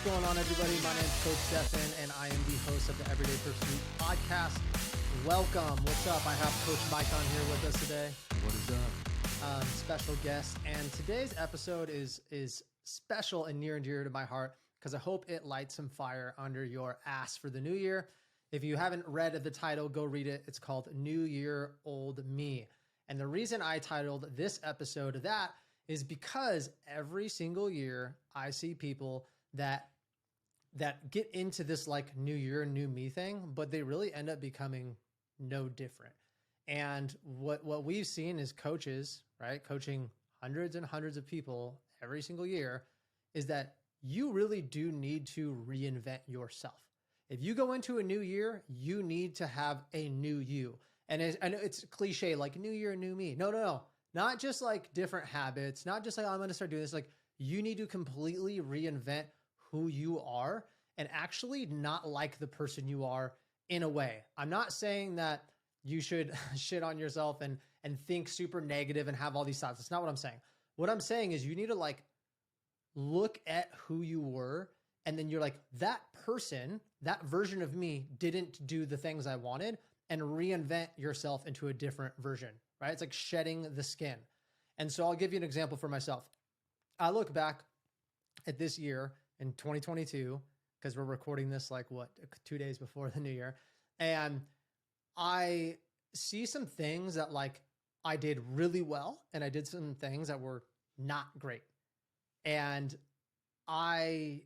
going on, everybody? My name is Coach Stefan, and I am the host of the Everyday Pursuit podcast. Welcome. What's up? I have Coach Mike on here with us today. What is up? Special guest, and today's episode is special and near and dear to my heart because I hope it lights some fire under your ass for the new year. If you haven't read the title, go read it. It's called New Year, Old Me. And the reason I titled this episode that is because every single year I see people that get into this like new year, new me thing, but they really end up becoming no different. And what we've seen is coaches, right? Coaching hundreds and hundreds of people every single year is that you really do need to reinvent yourself. If you go into a new year, you need to have a new you. And I know it's cliche, like new year, new me. No. Not just like different habits, not just like, oh, I'm going to start doing this. Like you need to completely reinvent who you are and actually not like the person you are in a way. I'm not saying that you should shit on yourself and think super negative and have all these thoughts. That's not what I'm saying. What I'm saying is you need to like look at who you were and then you're like, that person, that version of me didn't do the things I wanted, and reinvent yourself into a different version, right? It's like shedding the skin. And so I'll give you an example for myself. I look back at this year in 2022, because we're recording this like 2 days before the new year. And I see some things that like I did really well, and I did some things that were not great. And I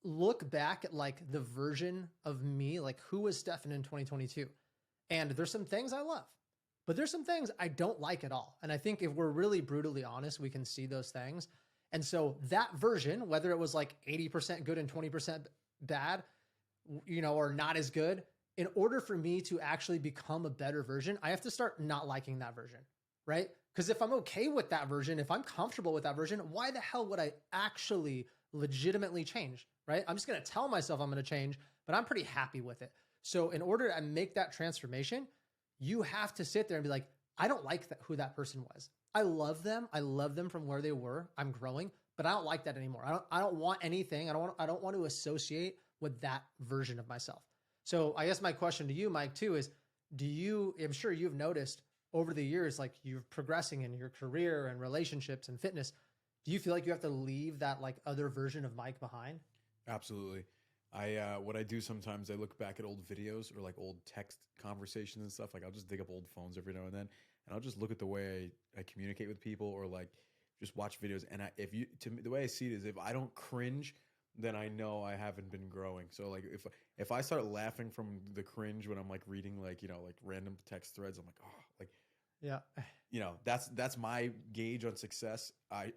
look back at like the version of me, like who was Stefan in 2022. And there's some things I love, but there's some things I don't like at all. And I think if we're really brutally honest, we can see those things. And so that version, whether it was like 80% good and 20% bad, or not as good, in order for me to actually become a better version, I have to start not liking that version, right? Because if I'm okay with that version, if I'm comfortable with that version, why the hell would I actually legitimately change, right? I'm just going to tell myself I'm going to change, but I'm pretty happy with it. So in order to make that transformation, you have to sit there and be like, I don't like who that person was. I love them. I love them from where they were. I'm growing, but I don't like that anymore. I don't want anything. I don't want to associate with that version of myself. So I guess my question to you, Mike, too, is I'm sure you've noticed over the years, like you're progressing in your career and relationships and fitness. Do you feel like you have to leave that like other version of Mike behind? Absolutely. What I do sometimes, I look back at old videos or like old text conversations and stuff. Like I'll just dig up old phones every now and then, and I'll just look at the way I communicate with people, or like just watch videos. And the way I see it is, if I don't cringe, then I know I haven't been growing. So like if I start laughing from the cringe when I'm like reading like like random text threads, I'm like, oh, like yeah, that's my gauge on success. I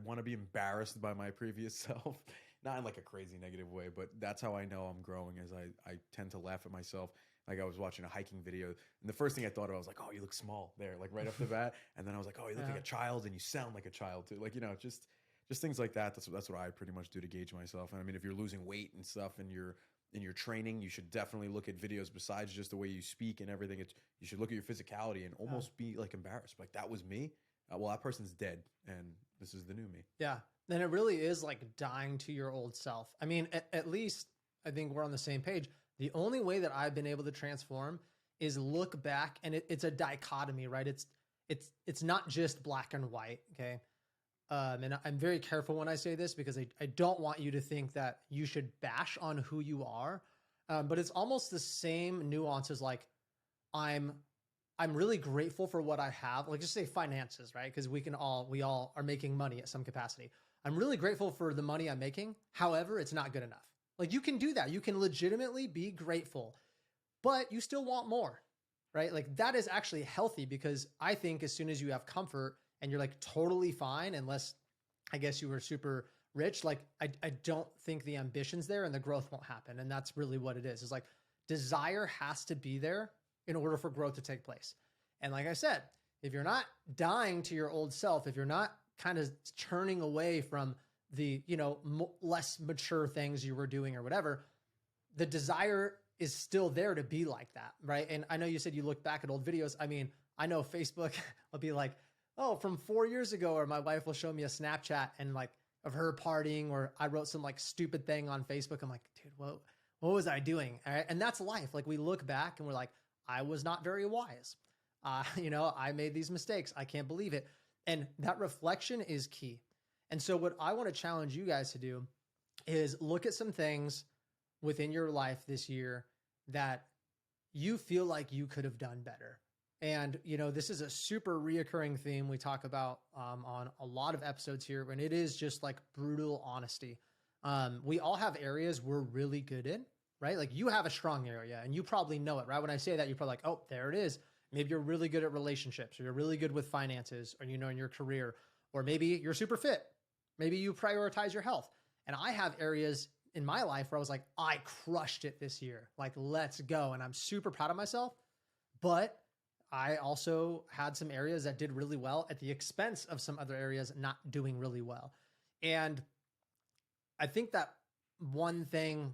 want to be embarrassed by my previous self. Not in like a crazy negative way, but that's how I know I'm growing, as I tend to laugh at myself. Like I was watching a hiking video, and the first thing I thought of, I was like, oh, you look small there, like right off the bat. And then I was like, oh, you look like a child, and you sound like a child too. Like, just things like that. That's what I pretty much do to gauge myself. And I mean, if you're losing weight and stuff and you're in your training, you should definitely look at videos besides just the way you speak and everything. You should look at your physicality and almost be like embarrassed. Like that was me. Well, that person's dead, and this is the new me. Yeah. Then it really is like dying to your old self. I mean, at least I think we're on the same page. The only way that I've been able to transform is look back, and it's a dichotomy, right? It's not just black and white. Okay. And I'm very careful when I say this because I don't want you to think that you should bash on who you are. But it's almost the same nuances. Like I'm really grateful for what I have. Like just say finances, right? Because we all are making money at some capacity. I'm really grateful for the money I'm making. However, it's not good enough. Like you can do that. You can legitimately be grateful, but you still want more, right? Like that is actually healthy, because I think as soon as you have comfort and you're like totally fine, unless I guess you were super rich, like I don't think the ambition's there and the growth won't happen. And that's really what it is. It's like desire has to be there in order for growth to take place. And like I said, if you're not dying to your old self, if you're not kind of turning away from the, less mature things you were doing or whatever, the desire is still there to be like that, right? And I know you said you look back at old videos. I mean, I know Facebook will be like, oh, from 4 years ago, or my wife will show me a Snapchat and like, of her partying, or I wrote some like stupid thing on Facebook. I'm like, dude, what was I doing? All right? And that's life. Like we look back and we're like, I was not very wise. I made these mistakes. I can't believe it. And that reflection is key. And so what I want to challenge you guys to do is look at some things within your life this year that you feel like you could have done better. And, this is a super reoccurring theme we talk about on a lot of episodes here, and it is just like brutal honesty. We all have areas we're really good in, right? Like you have a strong area and you probably know it, right? When I say that, you're probably like, oh, there it is. Maybe you're really good at relationships, or you're really good with finances, or, in your career, or maybe you're super fit. Maybe you prioritize your health. And I have areas in my life where I was like, I crushed it this year. Like, let's go. And I'm super proud of myself. But I also had some areas that did really well at the expense of some other areas not doing really well. And I think that one thing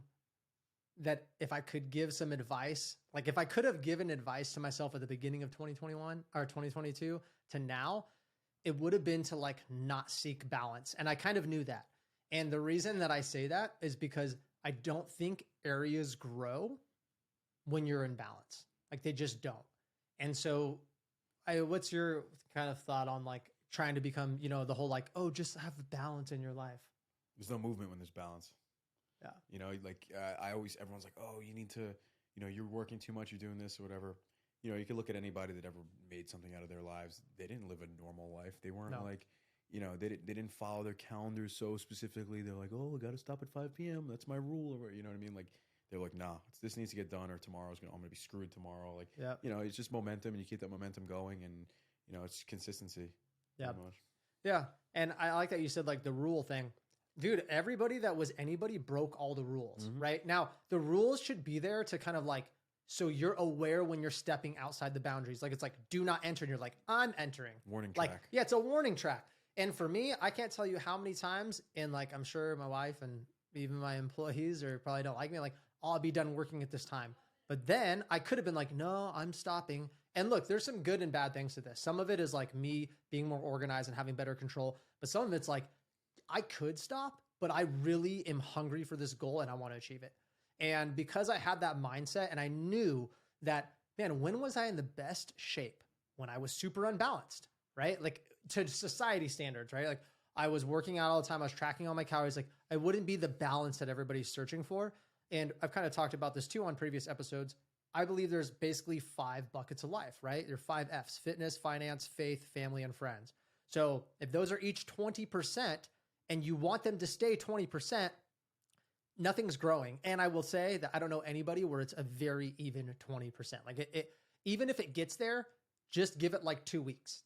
that if I could give some advice, like if I could have given advice to myself at the beginning of 2021 or 2022 to now, it would have been to like not seek balance. And I kind of knew that. And the reason that I say that is because I don't think areas grow when you're in balance. Like they just don't. And so what's your kind of thought on like trying to become, the whole like, oh, just have balance in your life? There's no movement when there's balance. Yeah. Everyone's like, oh, you need to, you're working too much, you're doing this or whatever. You can look at anybody that ever made something out of their lives. They didn't live a normal life. They weren't they didn't follow their calendars so specifically. They're like, oh, I got to stop at 5 p.m. That's my rule. Or, you know what I mean? Like, they're like, nah, this needs to get done, or I'm going to be screwed tomorrow. Like, it's just momentum, and you keep that momentum going, and, it's consistency. Yeah. Yeah. And I like that you said like the rule thing. Dude, everybody that was anybody broke all the rules, right? Now, the rules should be there to kind of like, so you're aware when you're stepping outside the boundaries. Like, it's like, do not enter. And you're like, I'm entering. Warning like, track. Yeah, it's a warning track. And for me, I can't tell you how many times, and like, I'm sure my wife and even my employees or probably don't like me, like, I'll be done working at this time. But then I could have been like, no, I'm stopping. And look, there's some good and bad things to this. Some of it is like me being more organized and having better control. But some of it's like, I could stop, but I really am hungry for this goal and I want to achieve it. And because I had that mindset and I knew that, man, when was I in the best shape? When I was super unbalanced, right? Like to society standards, right? Like I was working out all the time. I was tracking all my calories. Like I wouldn't be the balance that everybody's searching for. And I've kind of talked about this too on previous episodes. I believe there's basically 5 buckets of life, right? There are 5 F's: fitness, finance, faith, family, and friends. So if those are each 20% and you want them to stay 20%, nothing's growing. And I will say that I don't know anybody where it's a very even 20%. Like it even if it gets there, just give it like 2 weeks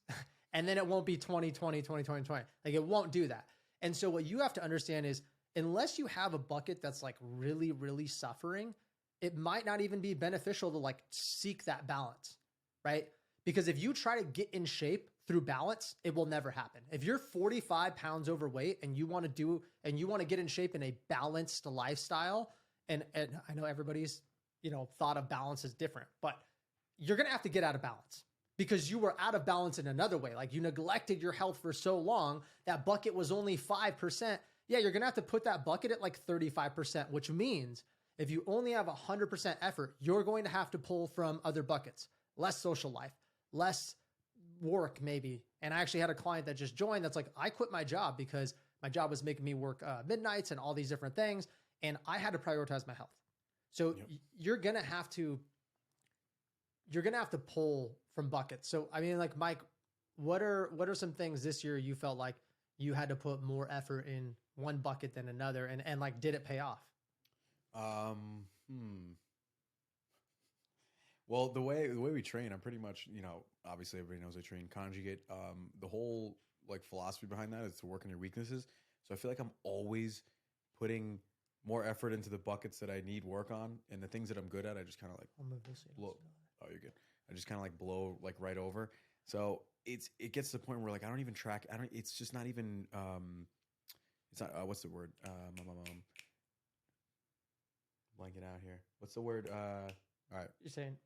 and then it won't be 20, 20, 20, 20, 20. Like it won't do that. And so what you have to understand is unless you have a bucket that's like really, really suffering, it might not even be beneficial to like seek that balance, right? Because if you try to get in shape through balance, it will never happen. If you're 45 pounds overweight and you want to get in shape in a balanced lifestyle, and I know everybody's, thought of balance is different, but you're going to have to get out of balance because you were out of balance in another way. Like you neglected your health for so long, that bucket was only 5%. Yeah, you're going to have to put that bucket at like 35%, which means if you only have 100% effort, you're going to have to pull from other buckets, less social life, less work maybe. And I actually had a client that just joined that's like, I quit my job because my job was making me work midnights and all these different things. And I had to prioritize my health. So you're going to have to pull from buckets. So, I mean, like Mike, what are some things this year you felt like you had to put more effort in one bucket than another, and like, did it pay off? Well, the way we train, I'm pretty much, obviously everybody knows I train conjugate. The whole like philosophy behind that is to work on your weaknesses. So I feel like I'm always putting more effort into the buckets that I need work on, and the things that I'm good at, I just kind of like blow. Oh, you're good. I just kind of like blow like right over. So it gets to the point where like I don't even track. It's just not even. It's not. What's the word? Blanking out here. What's the word? All right. You're saying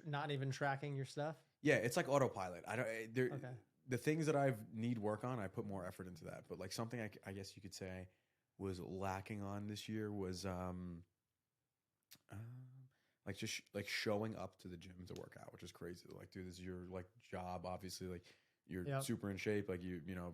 not even tracking your stuff? Yeah, it's like autopilot. I don't. Okay. the things that I've need work on, I put more effort into that. But like something I guess you could say was lacking on this year was like just like showing up to the gym to work out, which is crazy. Like, dude, this is your like job, obviously. Like, you're Yep. super in shape, like you know,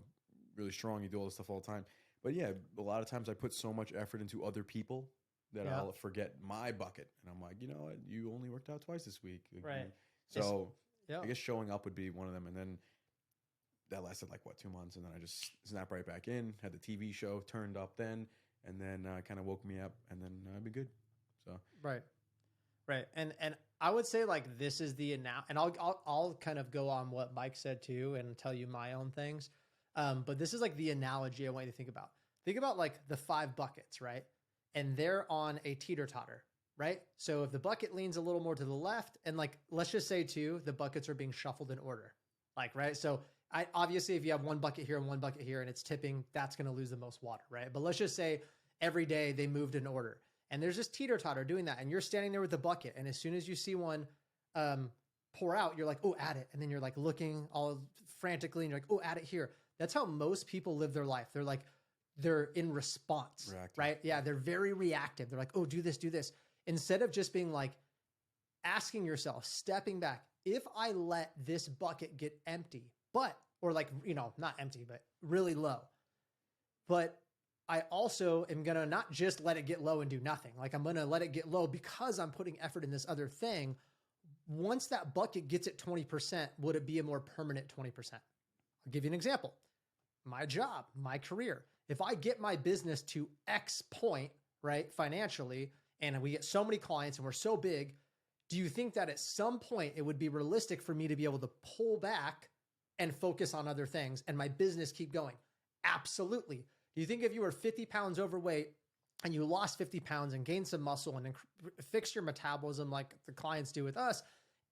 really strong. You do all this stuff all the time. But yeah, a lot of times I put so much effort into other people that Yeah. I'll forget my bucket, and I'm like, you know what, you only worked out twice this week. Like, Right. So Yeah. I guess showing up would be one of them, and then that lasted like what 2 months, and then I just snapped right back in. Had the TV show turned up then, and then kind of woke me up, and then I've been good. So Right. Right. And I would say like this is the and I'll kind of go on what Mike said too and tell you my own things. But this is like the analogy I want you to think about. Think about like the 5 buckets, right? And they're on a teeter-totter, right? So if the bucket leans a little more to the left, and like let's just say too, the buckets are being shuffled in order. Like, right? So I obviously if you have one bucket here and one bucket here and it's tipping, that's going to lose the most water, right? But let's just say every day they moved in order. And there's this teeter-totter doing that. And you're standing there with the bucket. And as soon as you see one pour out, you're like, oh, add it. And then you're like looking all frantically and you're like, oh, add it here. That's how most people live their life. They're like, they're in response, Reactive. right? Yeah, they're very reactive. They're like, oh, do this, do this. Instead of just being like, asking yourself, stepping back, if I let this bucket get empty, or like, you know, not empty, but really low, but I also am going to not just let it get low and do nothing. Like I'm going to let it get low because I'm putting effort in this other thing. Once that bucket gets at 20%, would it be a more permanent 20%? I'll give you an example. My job, my career. If I get my business to X point, right, financially, and we get so many clients and we're so big, do you think that at some point it would be realistic for me to be able to pull back and focus on other things and my business keep going? Absolutely. Do you think if you were 50 pounds overweight and you lost 50 pounds and gained some muscle and fixed your metabolism like the clients do with us,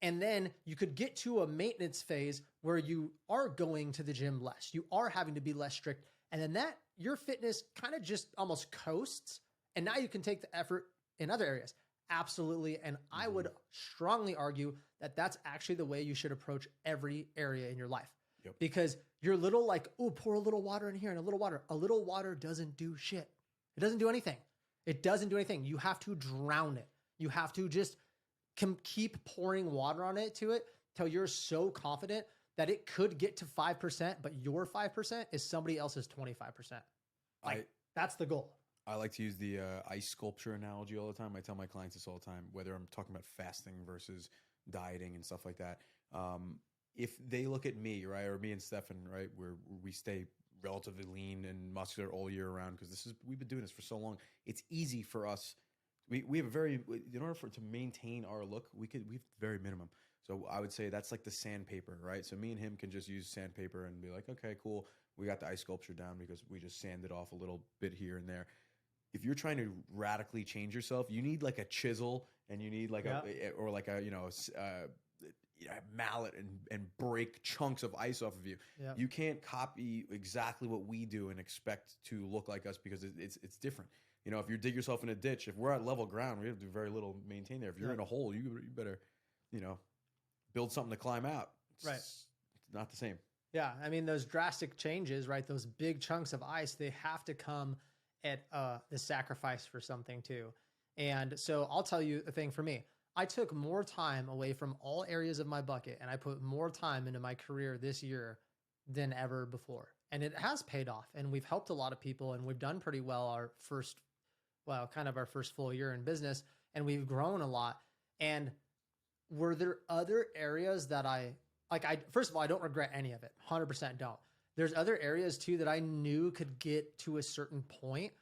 and then you could get to a maintenance phase where you are going to the gym less, you are having to be less strict, and then that your fitness kind of just almost coasts, and now you can take the effort in other areas? Absolutely. And I would strongly argue that that's actually the way you should approach every area in your life. Yep. Because you're little like, oh, pour a little water in here and a little water. A little water doesn't do shit. It doesn't do anything. It doesn't do anything. You have to drown it. You have to just keep pouring water on it to it till you're so confident that it could get to 5%, but your 5% is somebody else's 25%. Like that's the goal. I like to use the ice sculpture analogy all the time. I tell my clients this all the time, whether I'm talking about fasting versus dieting and stuff like that. If they look at me, right, or me and Stefan, right, where we stay relatively lean and muscular all year round, because we've been doing this for so long. It's easy for us. We have in order to maintain our look, we've very minimum. So I would say that's like the sandpaper, right? So me and him can just use sandpaper and be like, okay, cool. We got the ice sculpture down because we just sanded off a little bit here and there. If you're trying to radically change yourself, you need like a chisel and you need like a mallet and break chunks of ice off of you. Yep. You can't copy exactly what we do and expect to look like us because it's different. You know, if you dig yourself in a ditch, if we're at level ground, we have to do very little to maintain there. If you're in a hole, you better, build something to climb out. It's not the same. Yeah. I mean, those drastic changes, right? Those big chunks of ice, they have to come at the sacrifice for something too. And so I'll tell you the thing for me. I took more time away from all areas of my bucket and I put more time into my career this year than ever before. And it has paid off and we've helped a lot of people and we've done pretty well our first full year in business and we've grown a lot. And were there other areas that first of all, I don't regret any of it. 100% don't. There's other areas too that I knew could get to a certain point.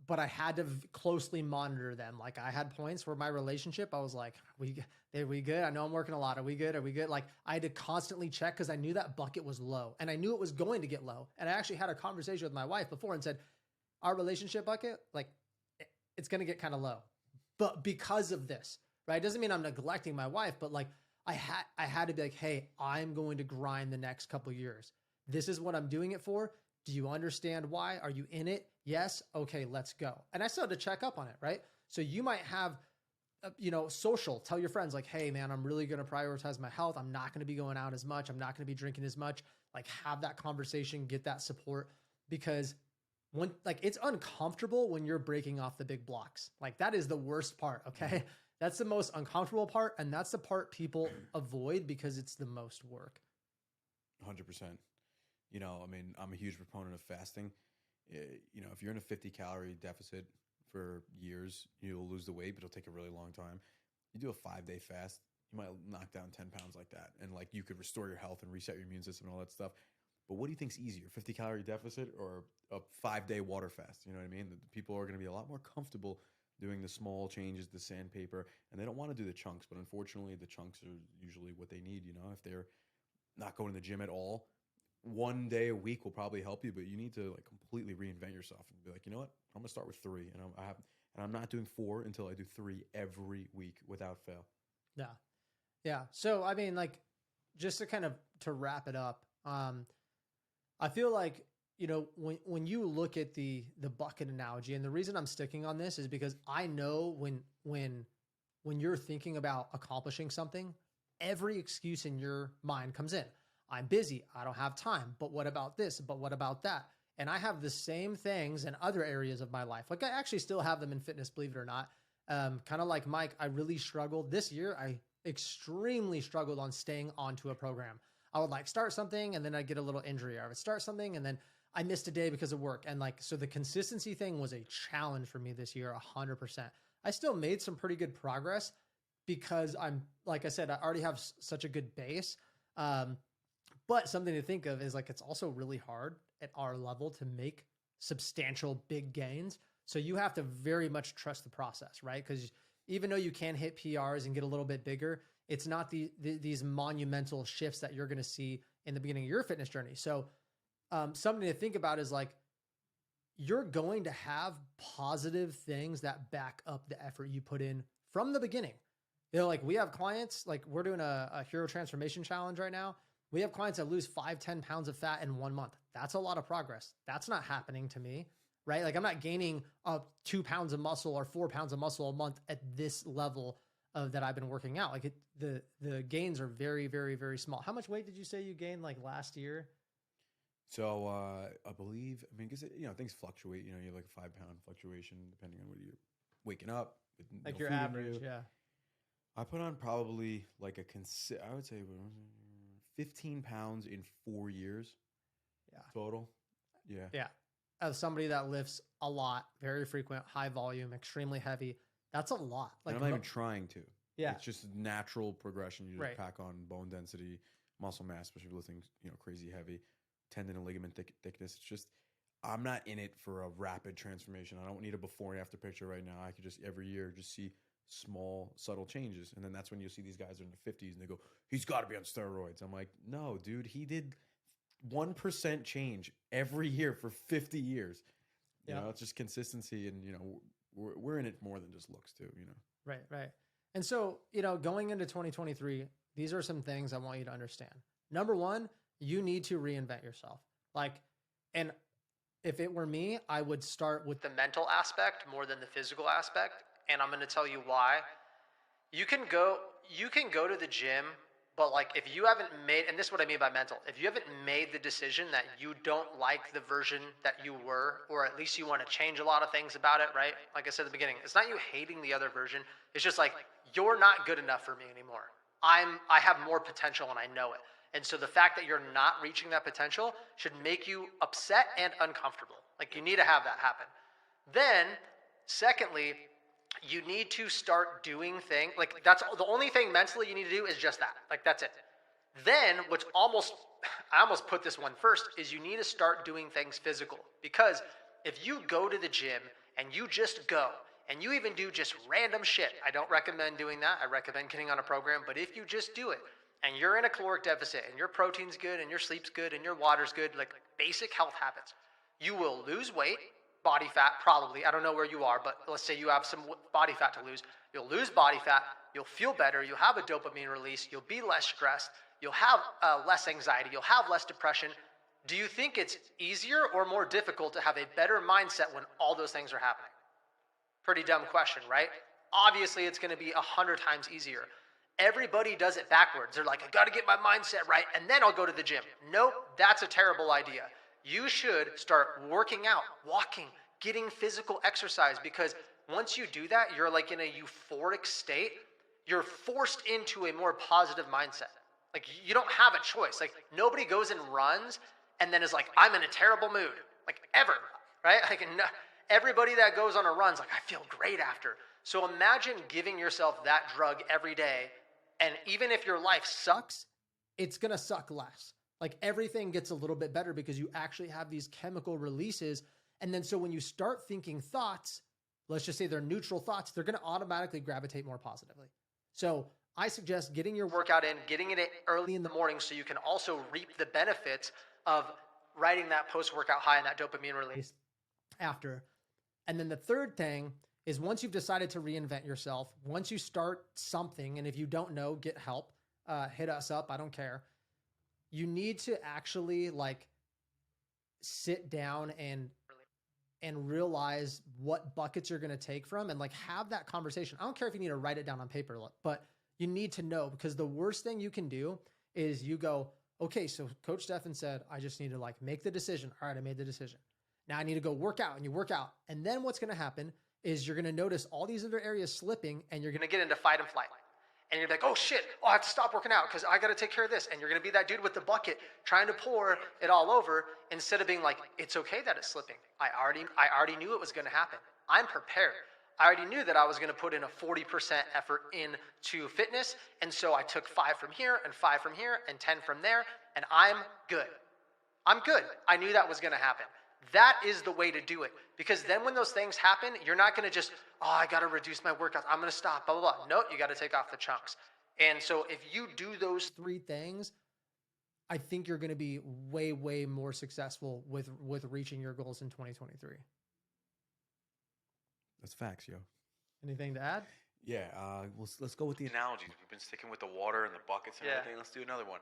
But I had to closely monitor them. Like I had points where my relationship, I was like, are we good? I know I'm working a lot. Are we good? Are we good? Like I had to constantly check because I knew that bucket was low and I knew it was going to get low. And I actually had a conversation with my wife before and said, our relationship bucket, like it's going to get kind of low, but because of this, right? It doesn't mean I'm neglecting my wife, but like I had to be like, hey, I'm going to grind the next couple of years. This is what I'm doing it for. Do you understand why? Are you in it? Yes. Okay, let's go. And I still had to check up on it, right? So you might have social. Tell your friends like, hey man, I'm really going to prioritize my health. I'm not going to be going out as much. I'm not going to be drinking as much. Like have that conversation, get that support, because when like it's uncomfortable when you're breaking off the big blocks. Like that is the worst part. Okay. That's the most uncomfortable part. And that's the part people avoid because it's the most work. 100%. I mean, I'm a huge proponent of fasting. If you're in a 50 calorie deficit for years, you'll lose the weight, but it'll take a really long time. You do a 5-day fast, you might knock down 10 pounds like that. And like you could restore your health and reset your immune system and all that stuff. But what do you think's easier, 50 calorie deficit or a 5-day water fast? You know what I mean? The people are going to be a lot more comfortable doing the small changes, the sandpaper, and they don't want to do the chunks. But unfortunately, the chunks are usually what they need. If they're not going to the gym at all, 1 day a week will probably help you, but you need to like completely reinvent yourself and be like, you know what? I'm gonna start with 3, and I'm not doing 4 until I do 3 every week without fail. Yeah. Yeah. So, I mean, like, just to kind of to wrap it up, I feel like, when you look at the bucket analogy, and the reason I'm sticking on this is because I know when you're thinking about accomplishing something, every excuse in your mind comes in. I'm busy. I don't have time. But what about this? But what about that? And I have the same things in other areas of my life. Like I actually still have them in fitness, believe it or not. Kind of like Mike, I really struggled this year. I extremely struggled on staying onto a program. I would like start something and then I'd get a little injury. Or I would start something and then I missed a day because of work. And so the consistency thing was a challenge for me this year, 100%. I still made some pretty good progress because like I said, I already have such a good base. But something to think of is like, it's also really hard at our level to make substantial big gains. So you have to very much trust the process, right? Because even though you can hit PRs and get a little bit bigger, it's not these monumental shifts that you're going to see in the beginning of your fitness journey. So something to think about is like, you're going to have positive things that back up the effort you put in from the beginning. Like we have clients, like we're doing a hero transformation challenge right now. We have clients that lose 5-10 pounds of fat in 1 month. That's a lot of progress. That's not happening to me, right? Like I'm not gaining 2 pounds of muscle or 4 pounds of muscle a month at this level that I've been working out. Like the gains are very, very, very small. How much weight did you say you gained like last year? So I believe, because things fluctuate. You have like a 5-pound fluctuation depending on what you're waking up. Like your average, yeah. I put on probably like I would say 15 pounds in 4 years. Yeah. Total. Yeah. Yeah. As somebody that lifts a lot, very frequent, high volume, extremely heavy, that's a lot. Like I'm not even trying to. Yeah. It's just natural progression. You just right. pack on bone density, muscle mass, especially lifting, crazy heavy, tendon and ligament thickness. It's just, I'm not in it for a rapid transformation. I don't need a before and after picture right now. I could just every year just see small, subtle changes. And then that's when you'll see these guys are in their 50s and they go, he's got to be on steroids. I'm like, no, dude, he did 1% change every year for 50 years. You know, it's just consistency. And, we're in it more than just looks too, Right, right. And so, going into 2023, these are some things I want you to understand. Number one, you need to reinvent yourself. And if it were me, I would start with the mental aspect more than the physical aspect. And I'm going to tell you why. You can go to the gym, but if you haven't made, and this is what I mean by mental, if you haven't made the decision that you don't like the version that you were, or at least you want to change a lot of things about it, right? Like I said at the beginning, it's not you hating the other version. It's just you're not good enough for me anymore. I have more potential and I know it. And so the fact that you're not reaching that potential should make you upset and uncomfortable. You need to have that happen. Then, secondly, you need to start doing things that's the only thing mentally you need to do is just that. That's it. Then I almost put this one first is you need to start doing things physical, because if you go to the gym and you just go and you even do just random shit, I don't recommend doing that. I recommend getting on a program. But if you just do it and you're in a caloric deficit and your protein's good and your sleep's good and your water's good, basic health habits, you will lose weight. Body fat, probably. I don't know where you are, but let's say you have some body fat to lose. You'll lose body fat. You'll feel better. You'll have a dopamine release. You'll be less stressed. You'll have less anxiety. You'll have less depression. Do you think it's easier or more difficult to have a better mindset when all those things are happening? Pretty dumb question, right? obviously it's going to be 100 times easier. Everybody does it backwards. They're like, I got to get my mindset right, and then I'll go to the gym. Nope, that's a terrible idea. You should start working out, walking, getting physical exercise, because once you do that, you're like in a euphoric state. You're forced into a more positive mindset. Like, you don't have a choice. Like, nobody goes and runs and then is like, I'm in a terrible mood. Like, ever, right? Like, no, everybody that goes on a run's like, I feel great after. So imagine giving yourself that drug every day, and even if your life sucks, it's going to suck less. Like, everything gets a little bit better because you actually have these chemical releases. And then so when you start thinking thoughts, let's just say they're neutral thoughts, they're going to automatically gravitate more positively. So I suggest getting your workout in, getting it in early in the morning so you can also reap the benefits of riding that post-workout high and that dopamine release after. And then the third thing is, once you've decided to reinvent yourself, once you start something, and if you don't know, get help, hit us up, I don't care. You need to actually like sit down and realize what buckets you're going to take from, and like have that conversation. I don't care if you need to write it down on paper, but you need to know, because the worst thing you can do is you go, okay, so Coach Stefan said, I just need to like make the decision. All right, I made the decision. Now I need to go work out, and you work out. And then what's going to happen is you're going to notice all these other areas slipping, and you're going to get into fight and flight. And you're like, oh shit, I have to stop working out because I got to take care of this. And you're going to be that dude with the bucket trying to pour it all over, instead of being like, it's okay that it's slipping. I already knew it was going to happen. I'm prepared. I already knew that I was going to put in a 40% effort into fitness. And so I took 5 from here and 5 from here and 10 from there, and I'm good. I'm good. I knew that was going to happen. That is the way to do it. Because then when those things happen, you're not going to just, oh, I got to reduce my workouts, I'm going to stop, blah, blah, blah. No, you got to take off the chunks. And so if you do those 3 things, I think you're going to be way, way more successful with reaching your goals in 2023. That's facts, yo. Anything to add? Yeah, let's go with the analogies. We've been sticking with the water and the buckets and everything. Let's do another one.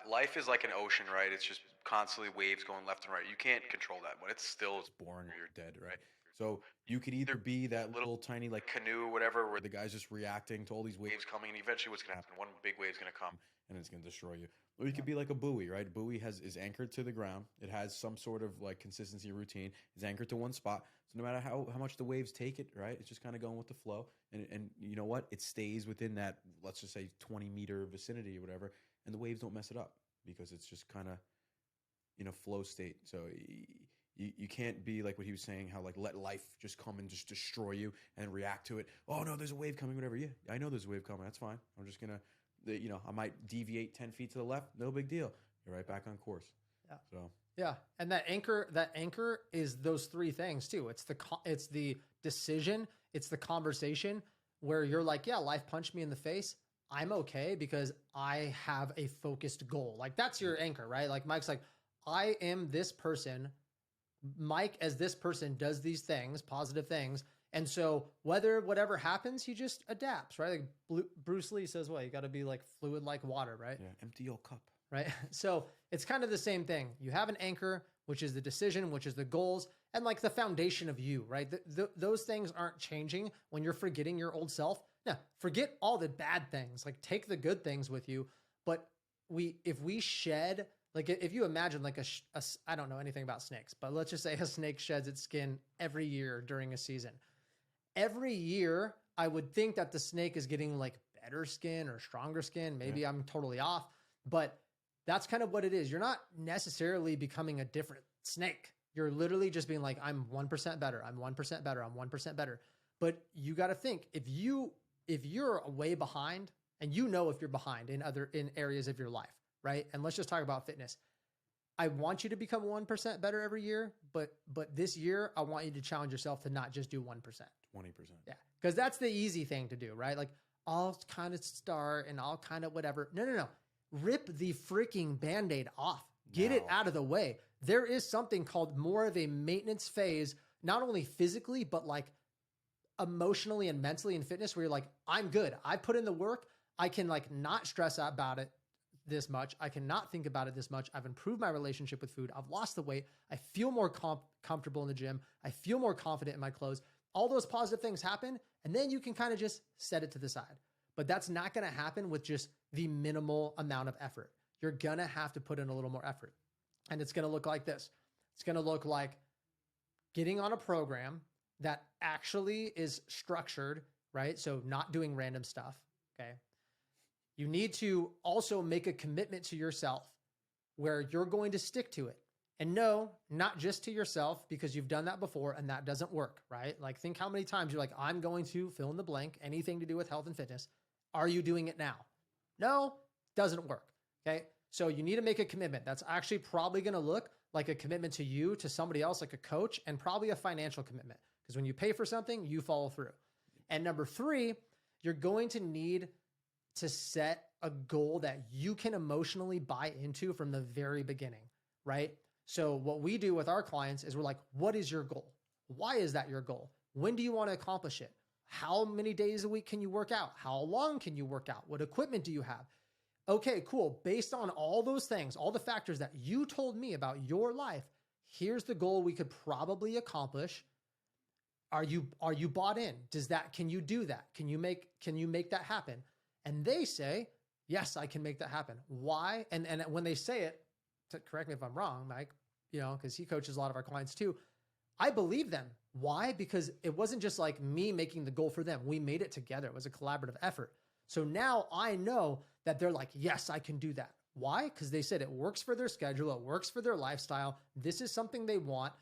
Life is like an ocean, right? It's just constantly waves going left and right. You can't control that. When it's still, it's boring or you're dead, right? So you could either be that little tiny like canoe or whatever, where the guy's just reacting to all these waves coming, and eventually what's going to happen? One big wave's going to come and it's going to destroy you. Or you could be like a buoy, right? A buoy is anchored to the ground. It has some sort of like consistency routine. It's anchored to one spot. So no matter how much the waves take it, right? It's just kind of going with the flow. And you know what? It stays within that, let's just say 20-meter vicinity or whatever. And the waves don't mess it up because it's just kind of in a flow state. So you can't be like what he was saying, how like let life just come and just destroy you and react to it. Oh no, there's a wave coming, whatever. Yeah, I know there's a wave coming. That's fine. I'm just going to, I might deviate 10 feet to the left. No big deal. You're right back on course. Yeah. So. Yeah. And that anchor is those 3 things too. It's the decision. It's the conversation where you're like, yeah, life punched me in the face. I'm okay because I have a focused goal. Like, that's your anchor, right? Like Mike's like, I am this person. Mike, as this person, does these things, positive things. And so whatever happens, he just adapts, right? Like Bruce Lee says, well, you got to be like fluid like water, right? Yeah, empty your cup. Right? So it's kind of the same thing. You have an anchor, which is the decision, which is the goals, and like the foundation of you, right? Those things aren't changing when you're forgetting your old self. No, forget all the bad things. Like, take the good things with you. But if we shed, like if you imagine like I don't know anything about snakes, but let's just say a snake sheds its skin every year during a season. Every year, I would think that the snake is getting like better skin or stronger skin. Maybe I'm totally off, but that's kind of what it is. You're not necessarily becoming a different snake. You're literally just being like, I'm 1% better. I'm 1% better. I'm 1% better. But you got to think, if you're way behind, and if you're behind in areas of your life, right? And let's just talk about fitness. I want you to become 1% better every year, but this year I want you to challenge yourself to not just do 1%. 20%. Yeah. Because that's the easy thing to do, right? Like, I'll kind of start and I'll kind of whatever. No. Rip the freaking Band-Aid off. Get it out of the way. There is something called more of a maintenance phase, not only physically, but like emotionally and mentally in fitness, where you're like, I'm good. I put in the work. I can like not stress out about it this much. I cannot think about it this much. I've improved my relationship with food. I've lost the weight. I feel more comfortable in the gym. I feel more confident in my clothes. all those positive things happen, and then you can kind of just set it to the side. But that's not going to happen with just the minimal amount of effort. You're going to have to put in a little more effort. And it's going to look like this. It's going to look like getting on a program that actually is structured, right? So not doing random stuff, okay? You need to also make a commitment to yourself where you're going to stick to it. And no, not just to yourself, because you've done that before and that doesn't work, right? Like, think how many times you're like, I'm going to fill in the blank, anything to do with health and fitness. Are you doing it now? No, doesn't work, okay? So you need to make a commitment. That's actually probably going to look like a commitment to you, to somebody else, like a coach, and probably a financial commitment. Because when you pay for something, you follow through. And number 3, you're going to need to set a goal that you can emotionally buy into from the very beginning, right? So what we do with our clients is we're like, what is your goal? Why is that your goal? When do you want to accomplish it? How many days a week can you work out? How long can you work out? What equipment do you have? Okay, cool. Based on all those things, all the factors that you told me about your life, here's the goal we could probably accomplish. Are you bought in? Can you do that? Can you make that happen? And they say, yes, I can make that happen. Why? And when they say it, correct me if I'm wrong, Mike, because he coaches a lot of our clients too. I believe them. Why? Because it wasn't just like me making the goal for them. We made it together. It was a collaborative effort. So now I know that they're like, yes, I can do that. Why? Because they said it works for their schedule. It works for their lifestyle. This is something they want.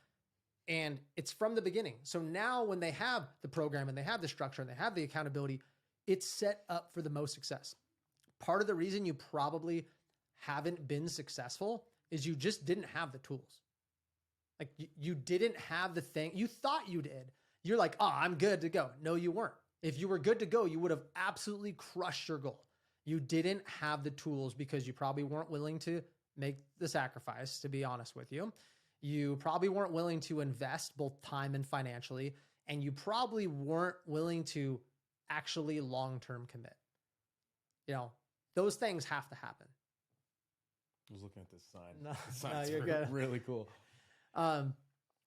And it's from the beginning. So now when they have the program and they have the structure and they have the accountability, it's set up for the most success. Part of the reason you probably haven't been successful is you just didn't have the tools. Like you didn't have the thing. You thought you did. You're like, oh, I'm good to go. No, you weren't. If you were good to go, you would have absolutely crushed your goal. You didn't have the tools because you probably weren't willing to make the sacrifice, to be honest with you. You probably weren't willing to invest both time and financially, and you probably weren't willing to actually long-term commit. Those things have to happen. I was looking at this sign. No, The sign's you're good. really cool.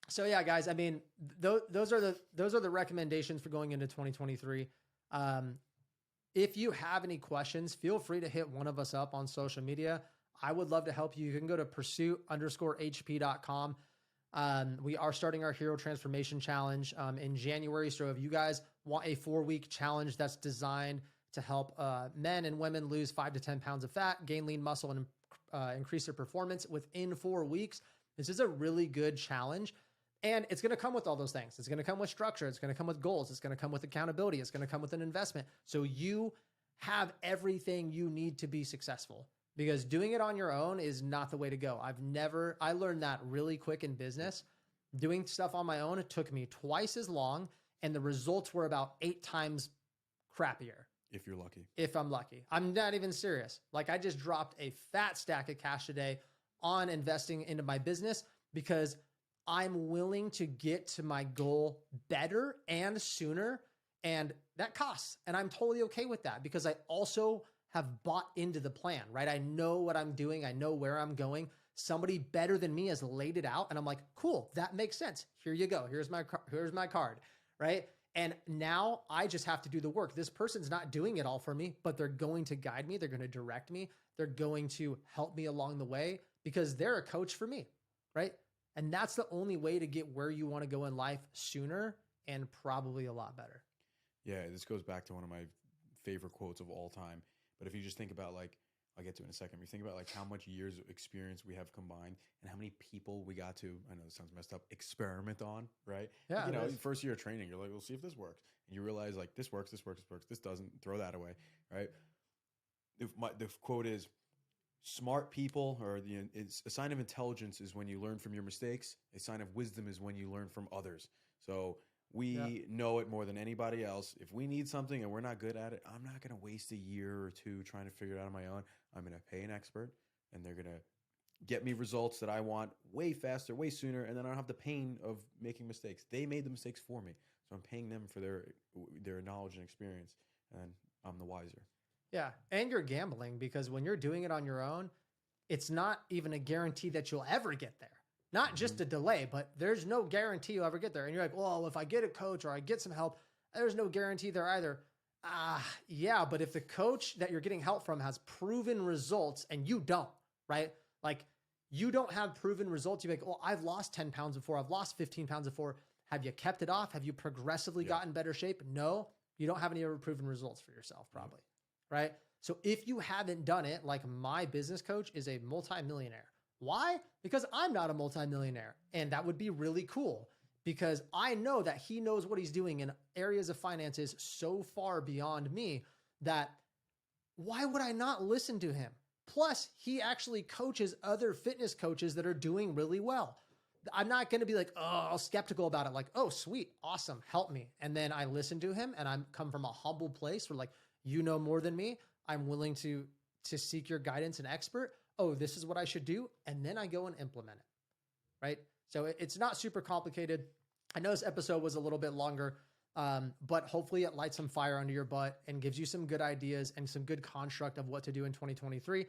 So yeah, guys, I mean, those are the recommendations for going into 2023. If you have any questions, feel free to hit one of us up on social media. I would love to help you. You can go to pursuit_hp.com. We are starting our Hero Transformation Challenge in January. So if you guys want a 4-week challenge that's designed to help men and women lose 5 to 10 pounds of fat, gain lean muscle, and increase their performance within 4 weeks, this is a really good challenge. And it's going to come with all those things. It's going to come with structure. It's going to come with goals. It's going to come with accountability. It's going to come with an investment. So you have everything you need to be successful, because doing it on your own is not the way to go. I learned that really quick in business. Doing stuff on my own, it took me twice as long, and the results were about 8 times crappier. If you're lucky. If I'm lucky. I'm not even serious. Like, I just dropped a fat stack of cash today on investing into my business because I'm willing to get to my goal better and sooner. And that costs. And I'm totally okay with that because I also have bought into the plan, right? I know what I'm doing. I know where I'm going. Somebody better than me has laid it out. And I'm like, cool, that makes sense. Here you go. Here's my card, right? And now I just have to do the work. This person's not doing it all for me, but they're going to guide me. They're going to direct me. They're going to help me along the way because they're a coach for me, right? And that's the only way to get where you want to go in life sooner and probably a lot better. Yeah, this goes back to one of my favorite quotes of all time. But if you just think about, like, I'll get to it in a second. You think about like how much years of experience we have combined and how many people we got to, I know this sounds messed up, experiment on, right? Yeah. First year of training, you're like, we'll see if this works. And you realize like this works, this doesn't, throw that away, right? The quote is, smart people, or it's a sign of intelligence is when you learn from your mistakes. A sign of wisdom is when you learn from others. So we know it more than anybody else. If we need something and we're not good at it, I'm not going to waste a year or two trying to figure it out on my own. I'm going to pay an expert and they're going to get me results that I want way faster, way sooner. And then I don't have the pain of making mistakes. They made the mistakes for me. So I'm paying them for their knowledge and experience, and I'm the wiser. Yeah. And you're gambling because when you're doing it on your own, it's not even a guarantee that you'll ever get there. not just a delay, but there's no guarantee you'll ever get there. And you're like, well, if I get a coach or I get some help, there's no guarantee there either. Yeah, but if the coach that you're getting help from has proven results and you don't, right? Like you don't have proven results. You're like, well, I've lost 10 pounds before. I've lost 15 pounds before. Have you kept it off? Have you progressively gotten better shape? No, you don't have any ever proven results for yourself probably, right? So if you haven't done it, like my business coach is a multimillionaire. Why? Because I'm not a multimillionaire. And that would be really cool because I know that he knows what he's doing in areas of finances so far beyond me that why would I not listen to him? Plus, he actually coaches other fitness coaches that are doing really well. I'm not going to be like, oh, skeptical about it. Like, oh, sweet, awesome, help me. And then I listen to him and I'm come from a humble place where like, you know more than me. I'm willing to seek your guidance and expert. Oh, this is what I should do. And then I go and implement it, right? So it's not super complicated. I know this episode was a little bit longer, but hopefully it lights some fire under your butt and gives you some good ideas and some good construct of what to do in 2023.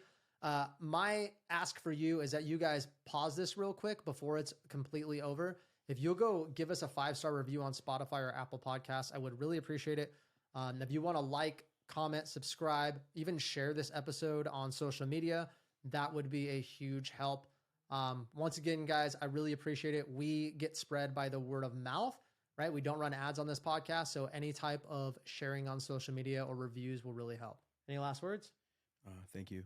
My ask for you is that you guys pause this real quick before it's completely over. If you'll go give us a 5-star review on Spotify or Apple Podcasts, I would really appreciate it. If you want to like, comment, subscribe, even share this episode on social media, that would be a huge help. Once again, guys, I really appreciate it. We get spread by the word of mouth, right? We don't run ads on this podcast. So any type of sharing on social media or reviews will really help. Any last words? Thank you.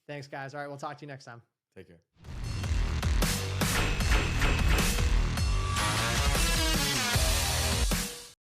Thanks, guys. All right. We'll talk to you next time. Take care.